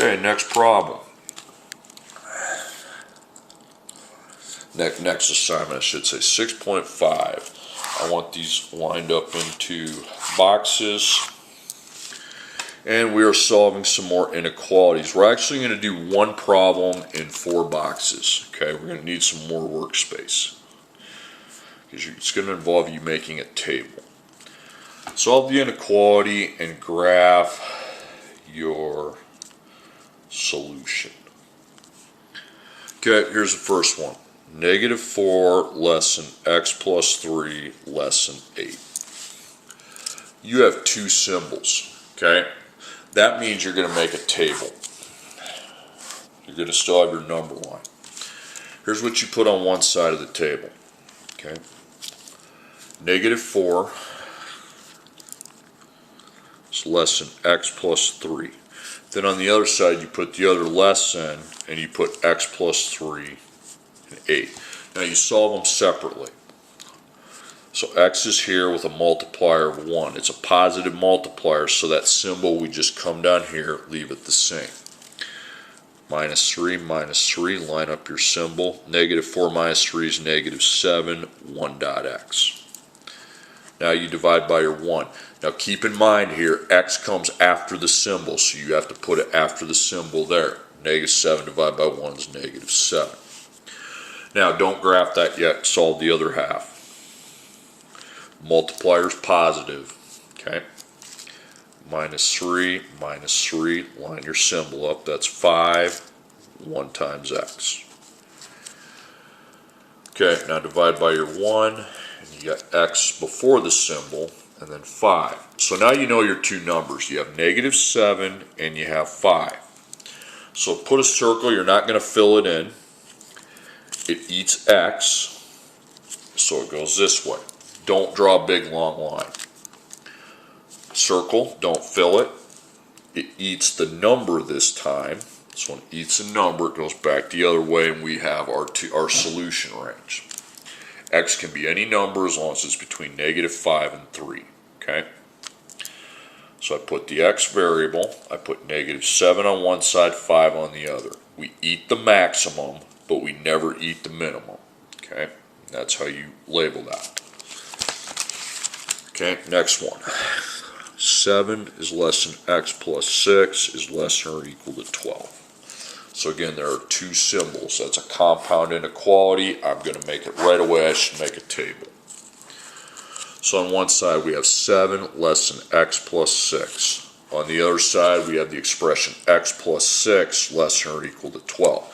Okay, next problem. Next assignment, I should say 6.5. I want these lined up into boxes. And we are solving some more inequalities. We're actually going to do one problem in 4 boxes. Okay, we're going to need some more workspace, because it's going to involve you making a table. Solve the inequality and graph your solution. Okay, here's the first one. -4 less than x plus 3 less than 8. You have 2 symbols, okay? That means you're going to make a table. You're going to still have your number line. Here's what you put on one side of the table, okay? -4 is less than x plus 3. Then on the other side, you put the other less than, and you put x plus 3 and 8. Now you solve them separately. So x is here with a multiplier of 1. It's a positive multiplier, so that symbol we just come down here, leave it the same. -3 minus 3, line up your symbol. -4 minus 3 is -7, 1 dot x. Now you divide by your 1. Now keep in mind here, x comes after the symbol, so you have to put it after the symbol there. -7 divided by 1 is -7. Now don't graph that yet, solve the other half. Multiplier is positive, okay? -3 minus 3, line your symbol up, that's 5, 1 times x. Okay, now divide by your 1, and you got x before the symbol, and then 5. So now you know your 2 numbers. You have -7 and you have 5. So put a circle, you're not going to fill it in. It eats x, so it goes this way. Don't draw a big long line. Circle, don't fill it. It eats the number this time. This one eats a number, it goes back the other way, and we have our solution range. X can be any number as long as it's between -5 and 3. Okay? So I put the x variable, I put -7 on one side, 5 on the other. We eat the maximum, but we never eat the minimum. Okay? That's how you label that. Okay, next one. 7 is less than x plus 6 is less than or equal to 12. So again, there are 2 symbols. That's a compound inequality. I'm going to make it right away. I should make a table. So on one side we have 7 less than x plus 6. On the other side we have the expression x plus 6 less than or equal to 12.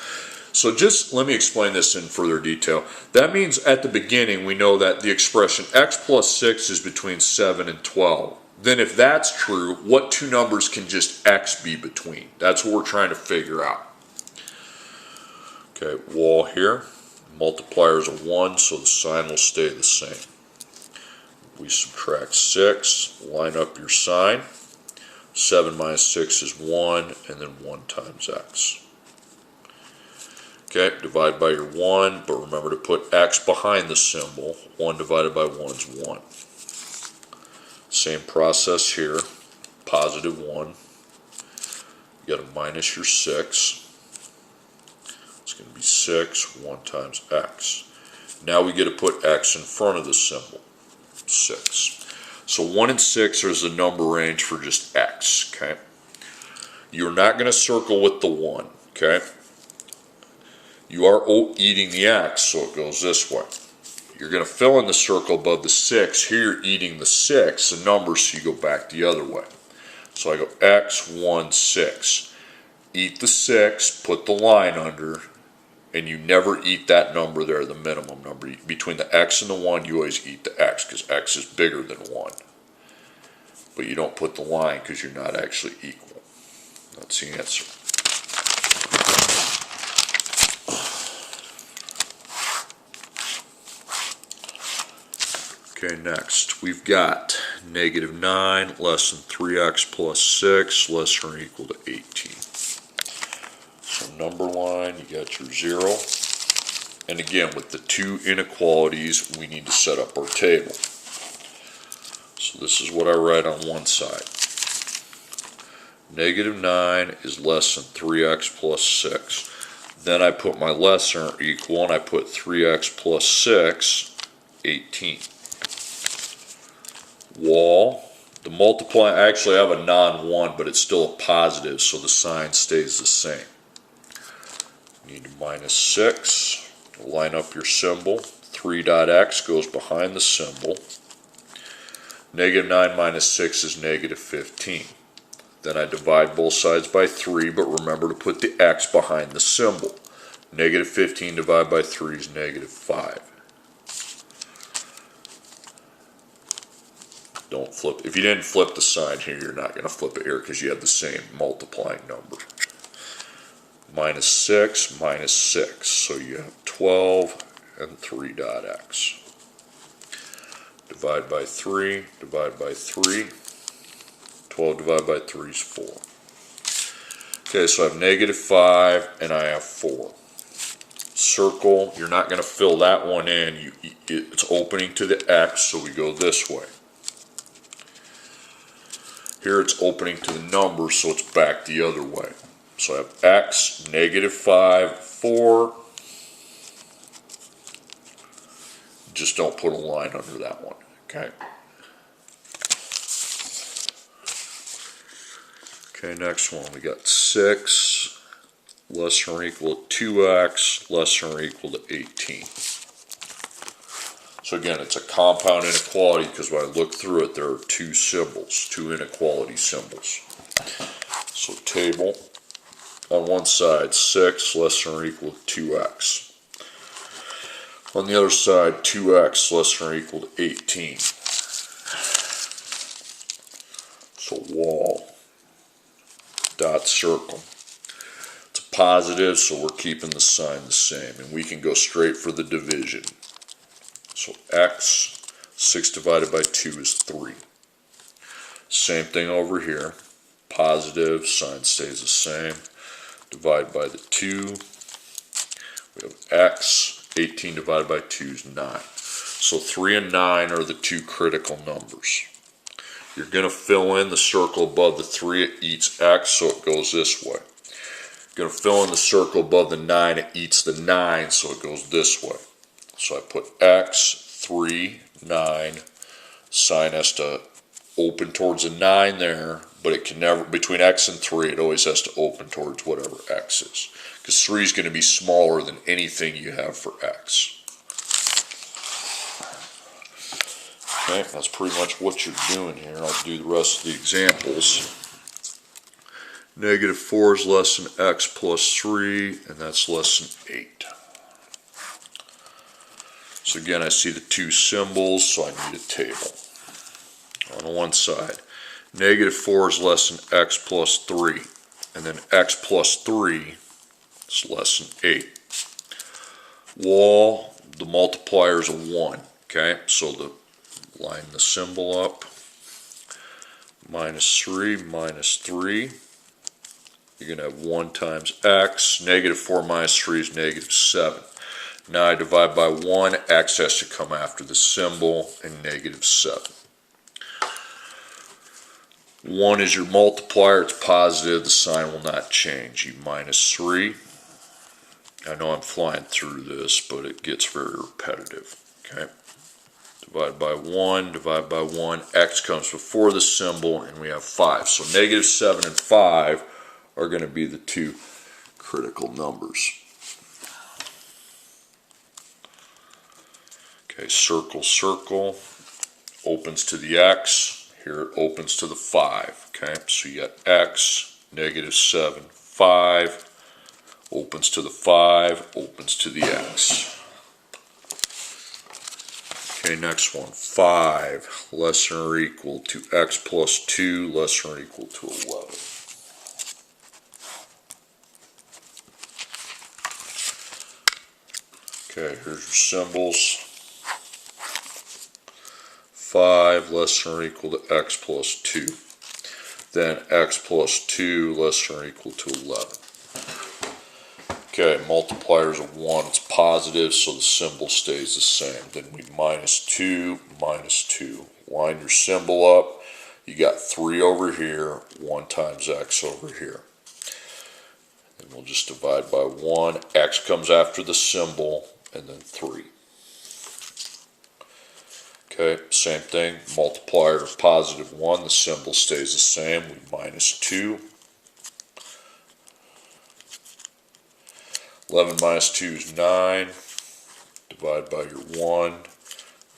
So just let me explain this in further detail. That means at the beginning we know that the expression x plus 6 is between 7 and 12. Then if that's true, what 2 numbers can just x be between? That's what we're trying to figure out. Okay, wall here. Multiplier is a 1, so the sign will stay the same. We subtract 6, line up your sign. 7 minus 6 is 1, and then 1 times x. Okay, divide by your 1, but remember to put x behind the symbol. 1 divided by 1 is 1. Same process here, positive 1. You got to minus your 6. It's going to be 6, 1 times x. Now we get to put x in front of the symbol, 6. So 1 and 6 is the number range for just x, okay? You're not going to circle with the 1, okay? You are eating the x, so it goes this way. You're going to fill in the circle above the 6. Here you're eating the 6, the number, so you go back the other way. So I go x, 1, 6. Eat the 6, put the line under, and you never eat that number there, the minimum number. Between the x and the 1, you always eat the x, because x is bigger than 1. But you don't put the line because you're not actually equal. That's the answer. Okay, next we've got -9 less than 3x plus 6 less than or equal to 18. So number line, you got your 0. And again, with the 2 inequalities, we need to set up our table. So this is what I write on one side. Negative 9 is less than 3x plus 6. Then I put my less than or equal, and I put 3x plus 6, 18. Wall, the multiply, I actually have a non-1, but it's still a positive, so the sign stays the same. You need to minus 6, line up your symbol. 3.x goes behind the symbol. Negative 9 minus 6 is negative 15. Then I divide both sides by 3, but remember to put the x behind the symbol. Negative 15 divided by 3 is negative 5. Don't flip. If you didn't flip the sign here, you're not going to flip it here because you have the same multiplying number. Minus 6 minus 6. So you have 12 and 3.x. Divide by 3, divide by 3. 12 divided by 3 is 4. Okay, so I have negative 5 and I have 4. Circle, you're not going to fill that one in. It's opening to the x, so we go this way. Here it's opening to the number, so it's back the other way. So I have x, negative 5, 4. Just don't put a line under that one, okay? Okay, next one, we got 6 less than or equal to 2x less than or equal to 18. So again, it's a compound inequality because when I look through it, there are two symbols, two inequality symbols. So table, on one side, 6 less than or equal to 2x. On the other side, 2x less than or equal to 18. So wall. Dot circle. It's a positive, so we're keeping the sign the same, and we can go straight for the division. So x, 6 divided by 2 is 3. Same thing over here. Positive, sign stays the same. Divide by the 2. We have x, 18 divided by 2 is 9. So 3 and 9 are the two critical numbers. You're going to fill in the circle above the 3, it eats x, so it goes this way. You're going to fill in the circle above the 9, it eats the 9, so it goes this way. So I put x, 3, 9, sign has to open towards a 9 there, but it can never, between x and 3, it always has to open towards whatever x is. Because 3 is going to be smaller than anything you have for x. Okay, that's pretty much what you're doing here. I'll do the rest of the examples. Negative 4 is less than x plus 3, and that's less than 8. So again, I see the two symbols, so I need a table. On one side, negative 4 is less than x plus 3, and then x plus 3 is less than 8. Wall, the multiplier is a 1, okay? So line the symbol up. Minus 3 minus 3. You're going to have 1 times x. Negative 4 minus 3 is negative 7. Now I divide by 1. X has to come after the symbol, and negative 7. 1 is your multiplier. It's positive. The sign will not change. You minus 3. I know I'm flying through this, but it gets very repetitive. Okay. Divide by 1, divide by 1. X comes before the symbol, and we have 5. So negative 7 and 5 are going to be the two critical numbers. Okay, circle, circle. Opens to the x. Here it opens to the 5. Okay, so you got x, negative 7, 5. Opens to the 5, opens to the x. Okay, next one. 5 less than or equal to x plus 2 less than or equal to 11. Okay, here's your symbols. 5 less than or equal to x plus 2. Then x plus 2 less than or equal to 11. Okay, multiplier is a 1. It's positive, so the symbol stays the same. Then we minus 2, minus 2. Line your symbol up. You got 3 over here, 1 times x over here. And we'll just divide by 1. X comes after the symbol, and then 3. Okay, same thing, multiplier of positive 1, the symbol stays the same, we minus 2. 11 minus 2 is 9, divide by your 1,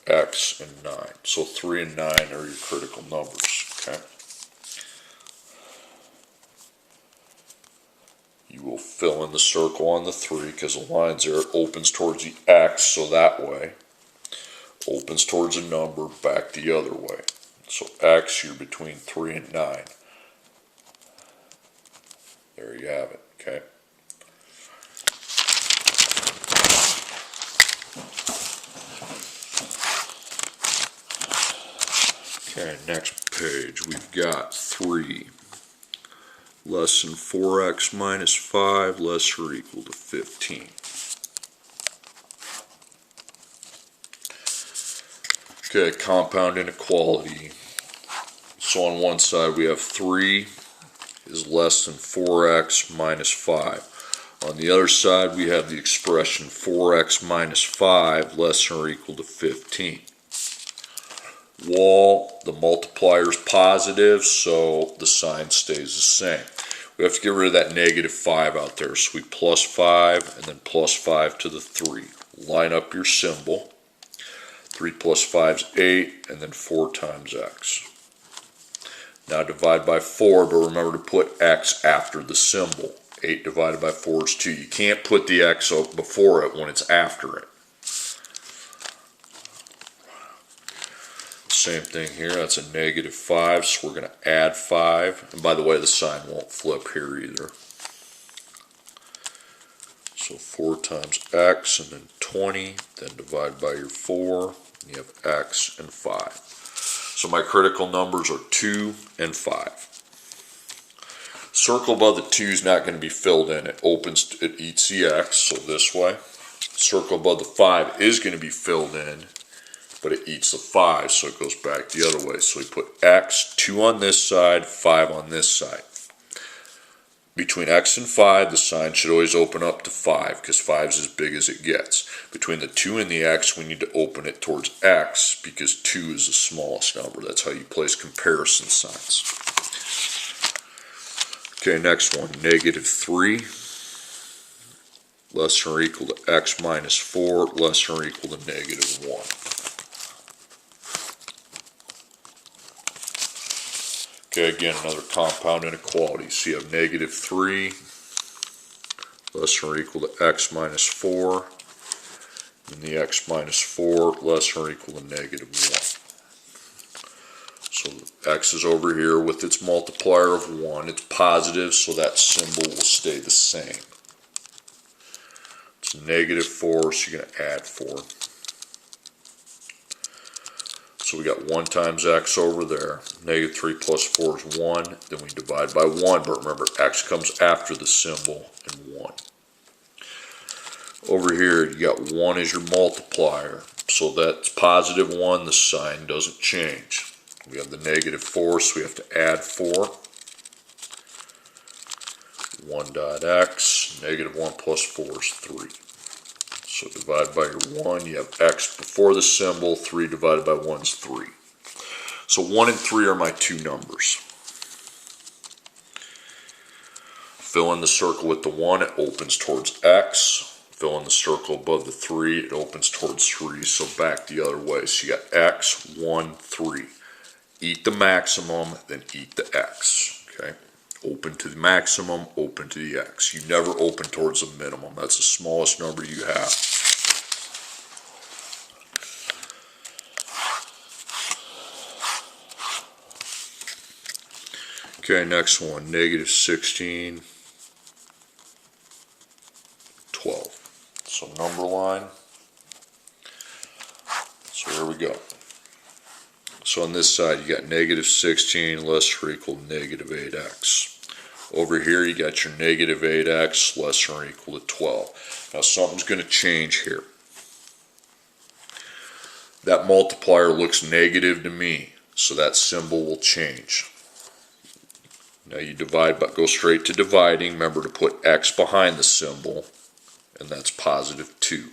x, and 9. So 3 and 9 are your critical numbers, okay? You will fill in the circle on the 3 because the line's there, it opens towards the x, so that way. Opens towards a number, back the other way. So x, you're between 3 and 9. There you have it, okay? Okay, next page, we've got 3 less than 4x minus 5 less or equal to 15. Okay, compound inequality. So on one side we have 3 is less than 4x minus 5. On the other side we have the expression 4x minus 5 less than or equal to 15. Wall, the multiplier is positive, so the sign stays the same. We have to get rid of that negative 5 out there, so we plus 5 and then plus 5 to the 3. Line up your symbol. 3 plus 5 is 8, and then 4 times x. Now divide by 4, but remember to put x after the symbol. 8 divided by 4 is 2. You can't put the x before it when it's after it. Same thing here, that's a negative 5, so we're going to add 5. And by the way, the sign won't flip here either. So 4 times x, and then 20, then divide by your 4, and you have x and 5. So my critical numbers are 2 and 5. Circle above the 2 is not going to be filled in. It eats the x, so this way. Circle above the 5 is going to be filled in, but it eats the 5, so it goes back the other way. So we put x, 2 on this side, 5 on this side. Between x and 5, the sign should always open up to 5, because 5 is as big as it gets. Between the 2 and the x, we need to open it towards x, because 2 is the smallest number. That's how you place comparison signs. Okay, next one, negative 3. Less than or equal to x minus 4, less than or equal to negative 1. Okay, again, another compound inequality. So you have negative 3 less than or equal to x minus 4, and the x minus 4 less than or equal to negative 1. So x is over here with its multiplier of 1. It's positive, so that symbol will stay the same. It's negative 4, so you're going to add 4. So we got 1 times x over there. Negative 3 plus 4 is 1. Then we divide by 1. But remember, x comes after the symbol and 1. Over here, you got 1 as your multiplier. So that's positive 1. The sign doesn't change. We have the negative 4, so we have to add 4. 1 dot x. Negative 1 plus 4 is 3. So divide by your 1, you have x before the symbol, 3 divided by 1 is 3. So 1 and 3 are my two numbers. Fill in the circle with the 1, it opens towards x. Fill in the circle above the 3, it opens towards 3, so back the other way. So you got x, 1, 3. Eat the maximum, then eat the x, okay? Open to the maximum, open to the x. You never open towards the minimum. That's the smallest number you have. Okay, next one, negative 16, 12. So number line. So here we go. So on this side, you got negative 16 less or equal to negative 8x. Over here, you got your negative 8x less or equal to 12. Now, something's going to change here. That multiplier looks negative to me. So that symbol will change. Now you divide, but go straight to dividing. Remember to put X behind the symbol, and that's positive 2.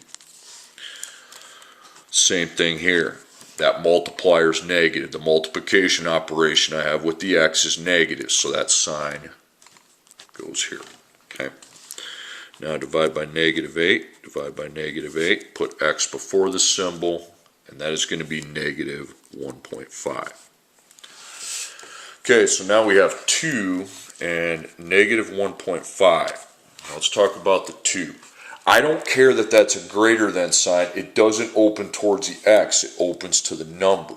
Same thing here. That multiplier is negative. The multiplication operation I have with the X is negative, so that sign goes here. Okay. Now divide by negative 8, divide by negative 8, put X before the symbol, and that is going to be negative 1.5. Okay, so now we have 2 and negative 1.5. Now let's talk about the 2. I don't care that that's a greater than sign. It doesn't open towards the X. It opens to the number.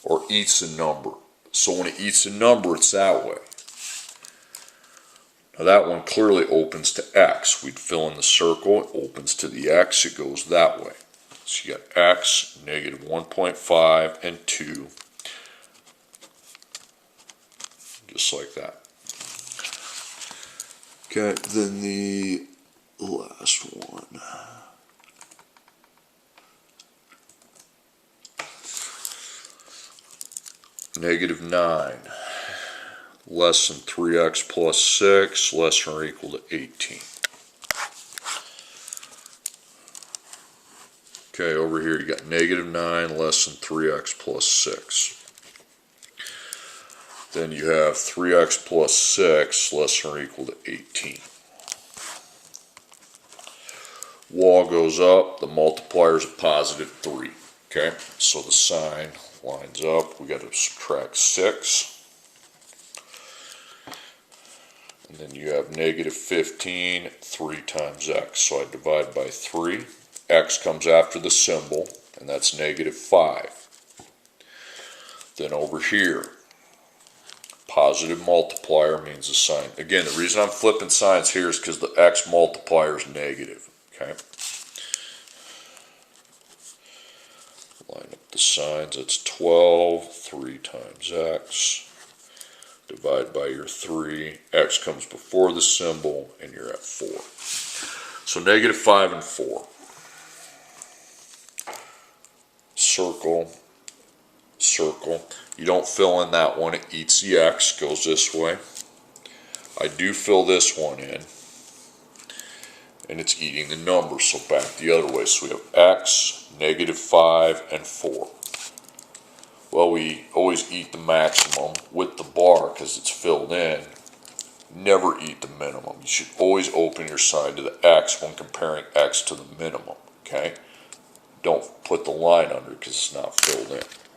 Or eats the number. So when it eats the number, it's that way. Now that one clearly opens to X. We'd fill in the circle. It opens to the X. It goes that way. So you got X, negative 1.5, and 2. Just like that. Okay, then the last one. Negative 9. Less than 3x plus 6, less than or equal to 18. Okay, over here you got negative 9, less than 3x plus 6. Then you have 3x plus 6 less than or equal to 18. Wall goes up, the multiplier is a positive 3. Okay, so the sign lines up. We got to subtract 6. And then you have negative 15, 3 times x. So I divide by 3. X comes after the symbol, and that's negative 5. Then over here, positive multiplier means the sign. Again, the reason I'm flipping signs here is because the x multiplier is negative. Okay. Line up the signs. It's 12, 3 times x. Divide by your 3. X comes before the symbol, and you're at 4. So negative 5 and 4. Circle. Circle. You don't fill in that one, it eats the x, goes this way. I do fill this one in, and it's eating the number, so back the other way. So we have x, negative 5, and 4. Well, we always eat the maximum with the bar because it's filled in. Never eat the minimum. You should always open your sign to the x when comparing x to the minimum, okay? Don't put the line under because it's not filled in.